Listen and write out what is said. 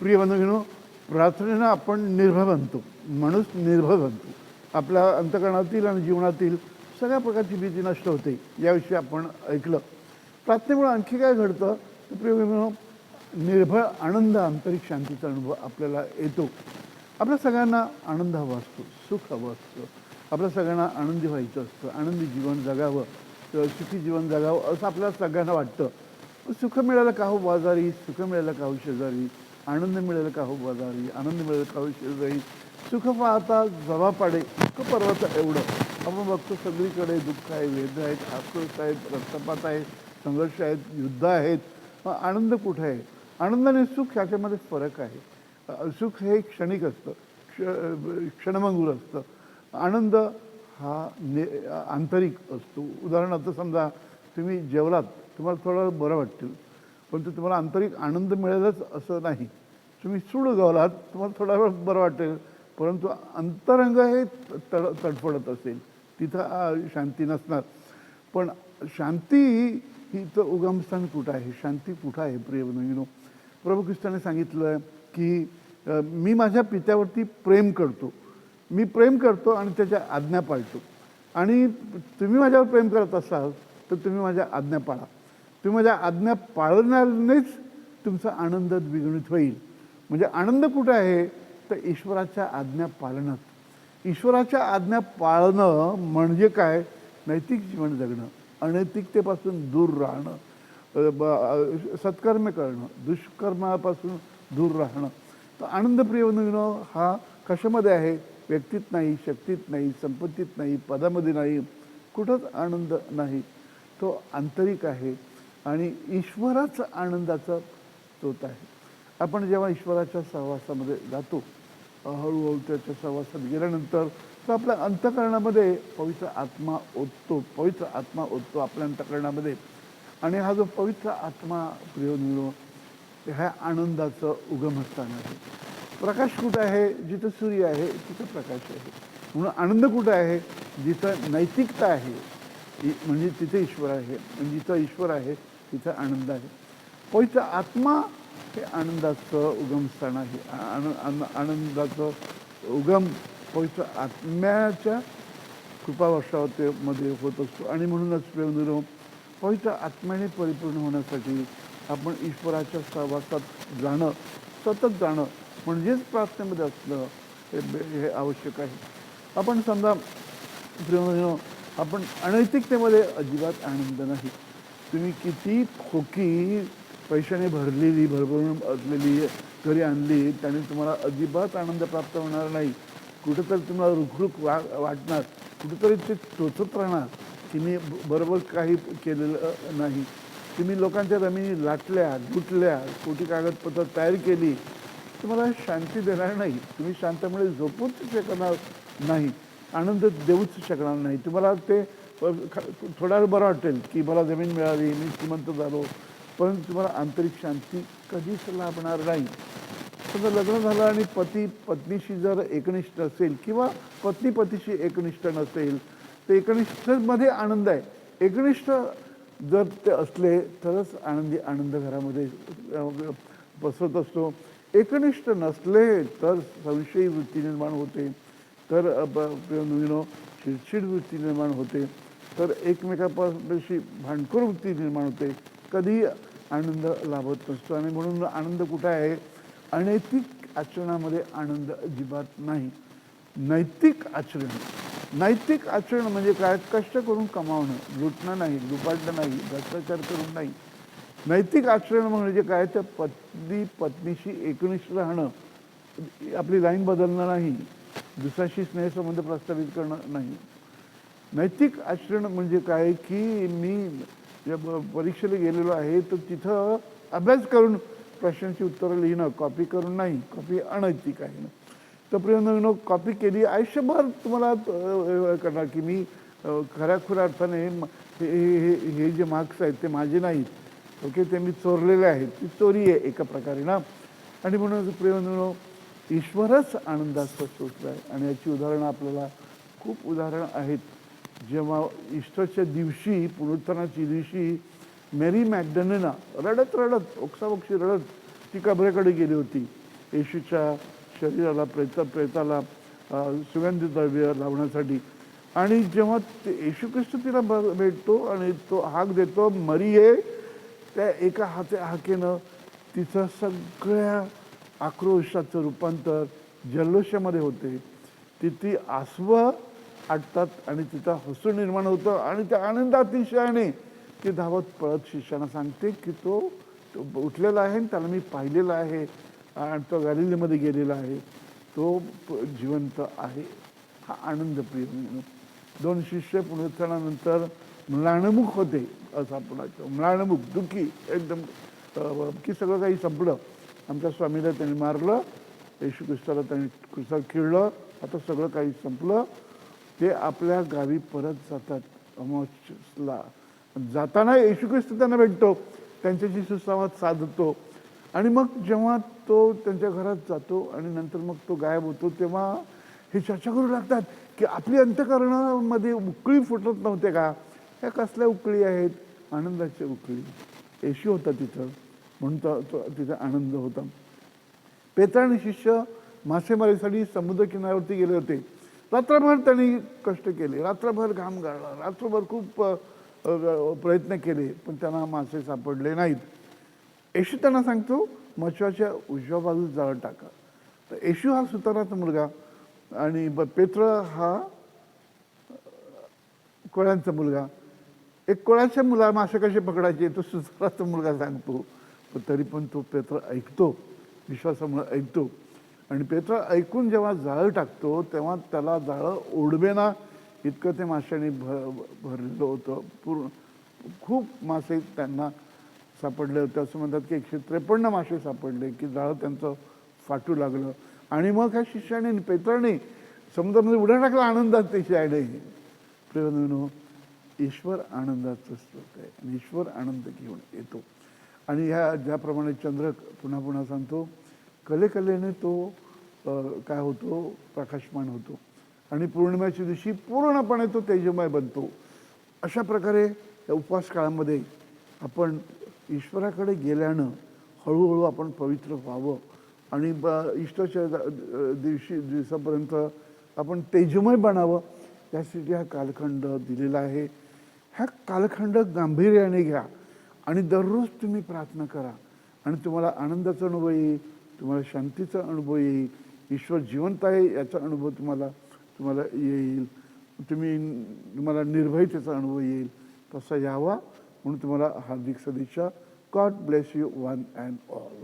प्रिय बंधूंनो, प्रार्थनेनं आपण निर्भय बनतो, माणूस निर्भय बनतो. आपल्या अंतःकरणातील आणि जीवनातील सगळ्या प्रकारची भीती नष्ट होते. याविषयी आपण ऐकलं. प्रार्थनेमुळे आणखी काय घडतं तर प्रिय बंधूंनो, निर्भय आनंद, आंतरिक शांतीचा अनुभव आपल्याला येतो. आपल्या सगळ्यांना आनंद हवा असतो, सुख हवं असतं. आपल्या सगळ्यांना आनंदी व्हायचं असतं, आनंदी जीवन जगावं, सुखी जीवन जगावं असं आपल्याला सगळ्यांना वाटतं. सुख मिळालं का हो बाजारी, सुख मिळालं का हो शेजारी, आनंद मिळेल का हो बाजारी, आनंद मिळेल का हो शेजारी, सुख पाहता जवा पाडे इतकं पर्वत एवढं. आपण बघतो सगळीकडे दुःख आहे, वेदना आहेत, आक्रोश आहेत, रक्तपात आहे, संघर्ष आहेत, युद्ध आहेत. मग आनंद कुठे आहे? आनंद आणि सुख ह्याच्यामध्ये फरक आहे. सुख हे क्षणिक असतं, क्षणभंगूर असतं. आनंद हा आंतरिक असतो. उदाहरणार्थ समजा तुम्ही जेवलात, तुम्हाला थोडं बरं वाटतं, पण ते तुम्हाला आंतरिक आनंद मिळेलच असं नाही. तुम्ही सूड गावलात, तुम्हाला थोडा वेळ बरं वाटेल, परंतु अंतरंग हे तडफडत असेल, तिथं शांती नसणार. पण शांती हिचं उगमस्थान कुठं आहे? शांती कुठं आहे प्रिय बंधूंनो? प्रभू ख्रिस्ताने सांगितलं की मी माझ्या पित्यावरती प्रेम करतो, मी प्रेम करतो आणि त्याच्या आज्ञा पाळतो. आणि तुम्ही माझ्यावर प्रेम करत असाल तर तुम्ही माझ्या आज्ञा पाळा. तुम्ही माझ्या आज्ञा पाळण्यानेच तुमचा आनंद द्विगुणित होईल. म्हणजे आनंद कुठे आहे तर ईश्वराच्या आज्ञा पाळण्यात. ईश्वराच्या आज्ञा पाळणं म्हणजे काय? नैतिक जीवन जगणं, अनैतिकतेपासून दूर राहणं, सत्कर्म करणं, दुष्कर्मापासून दूर राहणं. तर आनंद प्रिय बंधूंनो हा कशामध्ये आहे? व्यक्तीत नाही, शक्तीत नाही, संपत्तीत नाही, पदामध्ये नाही, कुठंच आनंद नाही. तो आंतरिक आहे आणि ईश्वराचा आनंदाचा स्रोत आहे. आपण जेव्हा ईश्वराच्या सहवासामध्ये जातो, हळूहळू त्याच्या सहवासात गेल्यानंतर तर आपल्या अंतःकरणामध्ये पवित्र आत्मा ओततो, पवित्र आत्मा ओततो आपल्या अंतःकरणामध्ये. आणि हा जो पवित्र आत्मा प्रिय बंधूंनो, ह्या आनंदाचं उगमस्थान आहे. प्रकाश कुठं आहे? जिथं सूर्य आहे तिथं प्रकाश आहे. म्हणून आनंद कुठं आहे? जिथं नैतिकता आहे, म्हणजे तिथे ईश्वर आहे. म्हणजे जिथं ईश्वर आहे तिथं आनंद आहे. पवित्र आत्मा हे आनंदाचं उगमस्थान आहे. आनंदाचं उगम पवित्र आत्म्याच्या कृपावर्षामध्ये होत असतो. आणि म्हणूनच प्रिय पवित्र आत्म्याने परिपूर्ण होण्यासाठी आपण ईश्वराच्या सहवासात जाणं, सतत जाणं म्हणजेच प्रार्थनेमध्ये असणं हे आवश्यक आहे. आपण समजा प्रिय आपण अनैतिकतेमध्ये अजिबात आनंद नाही. तुम्ही किती खोकी पैशाने भरलेली, भरभरून असलेली घरी आणली, त्याने तुम्हाला अजिबात आनंद प्राप्त होणार नाही. कुठंतरी तुम्हाला रुखरुख वाटणार, कुठंतरी ते टोचत राहणार की मी बरोबर काही केलेलं नाही. तुम्ही लोकांच्या जमिनी लाटल्या, लुटल्या, खोटी कागदपत्र तयार केली, तुम्हाला शांती देणार नाही. तुम्ही शांतपणे झोपूच शकणार नाही, आनंद देऊच शकणार नाही. तुम्हाला ते थोडा वेळ बरं वाटेल की मला जमीन मिळाली, मी श्रीमंत झालो, पण तुम्हाला आंतरिक शांती कधीच लाभणार नाही. समजा लग्न झालं आणि पती पत्नीशी जर एकनिष्ठ असेल किंवा पत्नी पतीशी एकनिष्ठ नसेल तर एकनिष्ठमध्ये आनंद आहे. एकनिष्ठ जर ते असले तरच आनंद घरामध्ये पसरत असतो. एकनिष्ठ नसले तर संशयी वृत्ती निर्माण होते, तर चिडचिड वृत्ती निर्माण होते, तर एकमेकापाशी भांडखोर वृत्ती निर्माण होते, कधी आनंद लाभत नसतो. आणि म्हणून आनंद कुठं आहे? अनैतिक आचरणामध्ये आनंद अजिबात नाही. नैतिक आचरण, नैतिक आचरण म्हणजे काय? कष्ट करून कमावणं, लुटणं नाही, लुबाडणं नाही, भ्रष्टाचार करून नाही. नैतिक आचरण म्हणजे काय? तर पत्नी पत्नीशी एकनिष्ठ राहणं, आपली लाईन बदलणं नाही, दुसऱ्याशी स्नेहसंबंध प्रस्थापित करणं नाही. नैतिक आचरण म्हणजे काय की मी परीक्षेला गेलेलो आहे तर तिथं अभ्यास करून प्रश्नांची उत्तरं लिहिणं, कॉपी करून नाही. कॉपी अनैतिक आहे ना. तर प्रिय कॉपी केली आयुष्यभर तुम्हाला करणार की मी खऱ्या अर्थाने हे जे मार्क्स आहेत ते माझे नाहीत, ओके, ते मी चोरलेले आहेत. ती चोरी आहे एका प्रकारे ना. आणि म्हणून प्रिय ईश्वरच आनंदाचा स्रोत आहे. आणि याची उदाहरणं आपल्याला खूप उदाहरणं आहेत. जेव्हा ईस्टरच्या दिवशी, पुनरुत्थानाच्या दिवशी मेरी मॅगडलेना रडत रडत, ओक्साबोक्शी रडत ती कबरेकडे गेली होती. येशूच्या शरीराला प्रेताला सुगंधी द्रव्य लावण्यासाठी. आणि जेव्हा येशू ख्रिस्त तिला भेटतो आणि तो हाक देतो, मरिये, त्या एका हाकेनं तिचं सगळ्या आक्रोशाचं रूपांतर जल्लोषामध्ये होते. ती आसवं आटतात आणि तिचा हसू निर्माण होतं आणि त्या आनंद अतिशयाने ती धावत पळत शिष्याना सांगते की तो उठलेला आहे, त्याला मी पाहिलेला आहे आणि तो गॅलिलीमध्ये गेलेला आहे, तो जिवंत आहे. हा आनंद प्रिय. 2 शिष्य पुनरुत्थानानंतर म्लानमुख होते, असं आपण ऐकतो. म्लानमुख, दुःखी एकदम, की सगळं काही संपलं. आमच्या स्वामीला त्यांनी मारलं, येशू ख्रिस्ताला त्यांनी क्रुसात खिळलं, आता सगळं काही संपलं. ते आपल्या गावी परत जातात. अमावास्येला जाताना येशू ख्रिस्त त्यांना भेटतो, त्यांच्याशी सुसंवाद साधतो. आणि मग जेव्हा तो त्यांच्या घरात जातो आणि नंतर मग तो गायब होतो, तेव्हा हे चर्चा करू लागतात की आपली अंतःकरणामध्ये उकळी फुटत नव्हते का? ह्या कसल्या उकळी आहेत? आनंदाची उकळी. येशू होता तिथं, म्हणून तो तिचा आनंद होता. पेत्र आणि शिष्य मासेमारीसाठी समुद्र किनाऱ्यावरती गेले होते. रात्रभर त्यांनी कष्ट केले, रात्रभर घाम गाळला, रात्रभर खूप प्रयत्न केले, पण त्यांना मासे सापडले नाहीत. येशू त्यांना सांगतो, मच्छवाच्या उजव्या बाजूस जाळं टाका. तर येशू हा सुताराचा मुलगा आणि पेत्र हा कोळ्यांचा मुलगा. एक कोळ्याच्या मुला मासे कसे पकडायचे तो सुताराचा मुलगा सांगतो, पण तरी पण तो पेत्र ऐकतो, विश्वासामुळे ऐकतो. आणि पेत्र ऐकून जेव्हा जाळं टाकतो तेव्हा त्याला जाळं ओढवेना इतकं ते माशाने भरलेलं होतं. पूर्ण खूप मासे त्यांना सापडले होते. असं म्हणतात की 153 मासे सापडले, की जाळं त्यांचं फाटू लागलं. आणि मग ह्या शिष्याने पेत्राने समुद्रामध्ये उड्या टाकला आनंदात. ते शियाने प्रेरणेनो, ईश्वर आनंदाचं स्रोत आहे आणि ईश्वर आनंद घेऊन येतो. आणि ह्या ज्याप्रमाणे चंद्र पुन्हा पुन्हा सांगतो, कलेकलेने तो काय होतो, प्रकाशमान होतो आणि पौर्णिमेच्या दिवशी पूर्णपणे तो तेजमय बनतो. अशा प्रकारे या उपवास काळामध्ये आपण ईश्वराकडे गेल्यानं हळूहळू आपण पवित्र व्हावं आणि ईस्टरच्या दिवसापर्यंत आपण तेजमय बनावं, यासाठी हा कालखंड दिलेला आहे. हा कालखंड गांभीर्याने घ्या आणि दररोज तुम्ही प्रार्थना करा आणि तुम्हाला आनंदाचा अनुभव येईल, तुम्हाला शांतीचा अनुभव येईल, ईश्वर जिवंत आहे याचा अनुभव तुम्हाला येईल, तुम्हाला निर्भयतेचा अनुभव येईल. तसा यावा म्हणून तुम्हाला हार्दिक सदिच्छा. God bless you one and all.